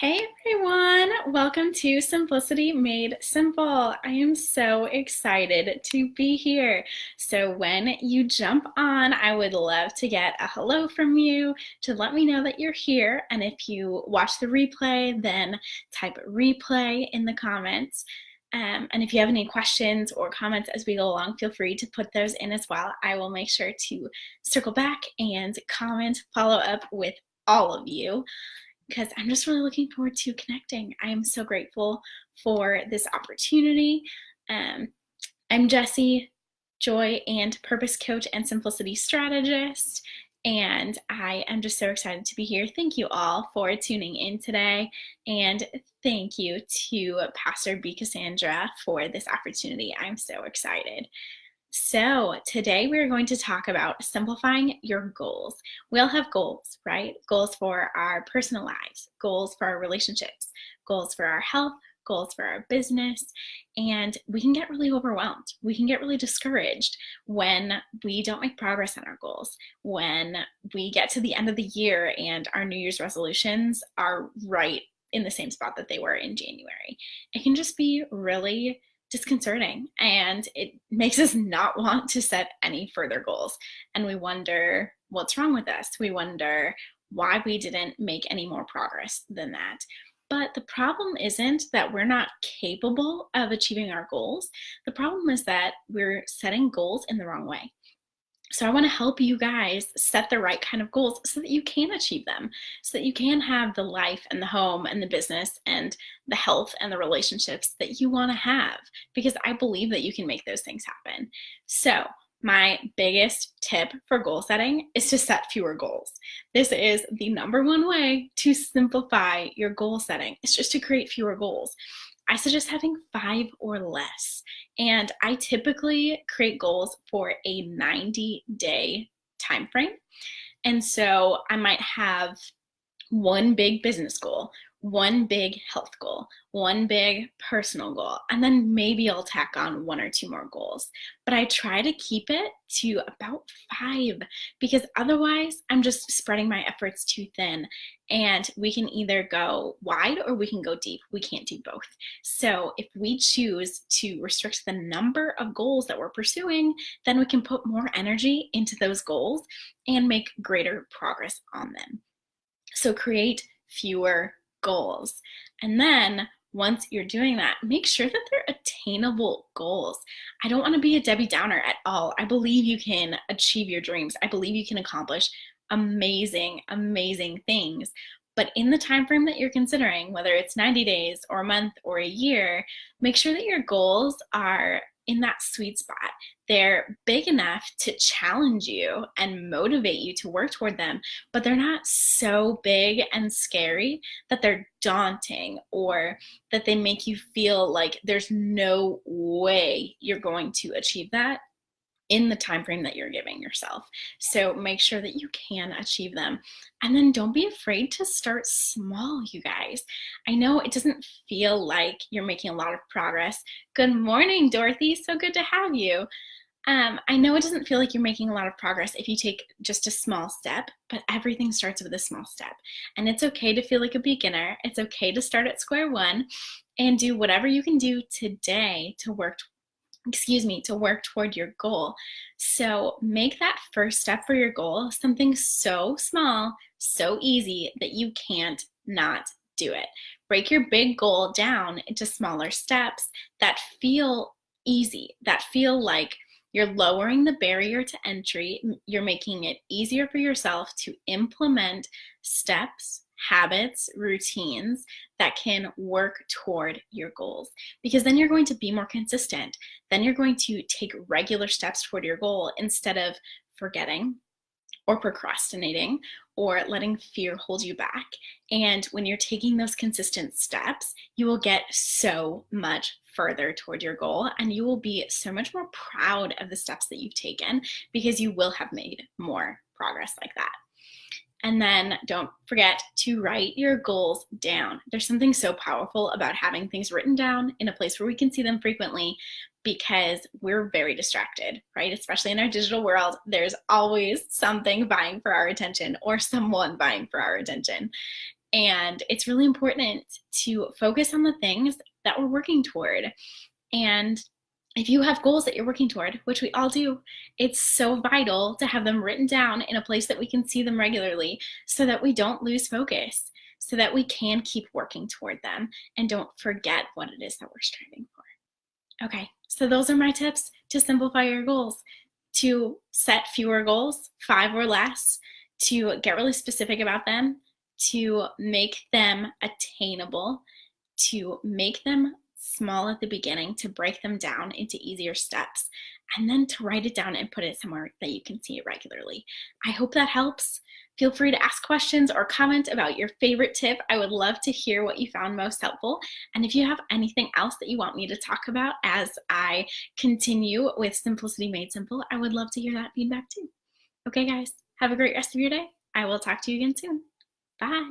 Hey everyone, welcome to Simplicity Made Simple. I am so excited to be here. So when you jump on, I would love to get a hello from you to let me know that you're here. And if you watch the replay, then type replay in the comments. And if you have any questions or comments as we go along, feel free to put those in as well. I will make sure to circle back and comment, follow up with all of you, because I'm just really looking forward to connecting. I am so grateful for this opportunity. I'm Jessie, joy and purpose coach and simplicity strategist, and I am just so excited to be here. Thank you all for tuning in today, and thank you to Pastor B. Cassandra for this opportunity. I'm so excited. So today we're going to talk about simplifying your goals. We all have goals, right? Goals for our personal lives, goals for our relationships, goals for our health, goals for our business, and we can get really overwhelmed. We can get really discouraged when we don't make progress on our goals, when we get to the end of the year and our New Year's resolutions are right in the same spot that they were in January. It can just be really disconcerting, and it makes us not want to set any further goals. And we wonder what's wrong with us. We wonder why we didn't make any more progress than that. But the problem isn't that we're not capable of achieving our goals. The problem is that we're setting goals in the wrong way. So I want to help you guys set the right kind of goals so that you can achieve them, so that you can have the life and the home and the business and the health and the relationships that you want to have, because I believe that you can make those things happen. So my biggest tip for goal setting is to set fewer goals. This is the number one way to simplify your goal setting. It's just to create fewer goals. I suggest having 5 or less. And I typically create goals for a 90-day time frame. And so I might have one big business goal, one big health goal, one big personal goal, and then maybe I'll tack on 1 or 2 more goals. But I try to keep it to about 5, because otherwise I'm just spreading my efforts too thin, and we can either go wide or we can go deep. We can't do both. So if we choose to restrict the number of goals that we're pursuing, then we can put more energy into those goals and make greater progress on them. So create fewer goals. And then once you're doing that, make sure that they're attainable goals. I don't want to be a Debbie Downer at all. I believe you can achieve your dreams. I believe you can accomplish amazing, amazing things. But in the time frame that you're considering, whether it's 90 days or a month or a year, make sure that your goals are in that sweet spot. They're big enough to challenge you and motivate you to work toward them, but they're not so big and scary that they're daunting or that they make you feel like there's no way you're going to achieve that in the time frame that you're giving yourself. So make sure that you can achieve them. And then don't be afraid to start small, you guys. I know it doesn't feel like you're making a lot of progress. Good morning, Dorothy. So good to have you. I know it doesn't feel like you're making a lot of progress if you take just a small step, but everything starts with a small step. And it's okay to feel like a beginner. It's okay to start at square one and do whatever you can do today to work toward your goal. So make that first step for your goal something so small, so easy that you can't not do it. Break your big goal down into smaller steps that feel easy, that feel like you're lowering the barrier to entry. You're making it easier for yourself to implement steps, habits, routines that can work toward your goals, because then you're going to be more consistent. Then you're going to take regular steps toward your goal instead of forgetting or procrastinating or letting fear hold you back. And when you're taking those consistent steps, you will get so much further toward your goal, and you will be so much more proud of the steps that you've taken, because you will have made more progress like that. And then don't forget to write your goals down. There's something so powerful about having things written down in a place where we can see them frequently, because we're very distracted, right? Especially in our digital world, there's always something vying for our attention or someone vying for our attention. And it's really important to focus on the things that we're working toward. And if you have goals that you're working toward, which we all do, it's so vital to have them written down in a place that we can see them regularly so that we don't lose focus, so that we can keep working toward them and don't forget what it is that we're striving for. Okay, so those are my tips to simplify your goals: to set fewer goals, 5 or less, to get really specific about them, to make them attainable, to make them small at the beginning, to break them down into easier steps, and then to write it down and put it somewhere that you can see it regularly. I hope that helps. Feel free to ask questions or comment about your favorite tip. I would love to hear what you found most helpful. And if you have anything else that you want me to talk about as I continue with Simplicity Made Simple, I would love to hear that feedback too. Okay, guys, have a great rest of your day. I will talk to you again soon. Bye.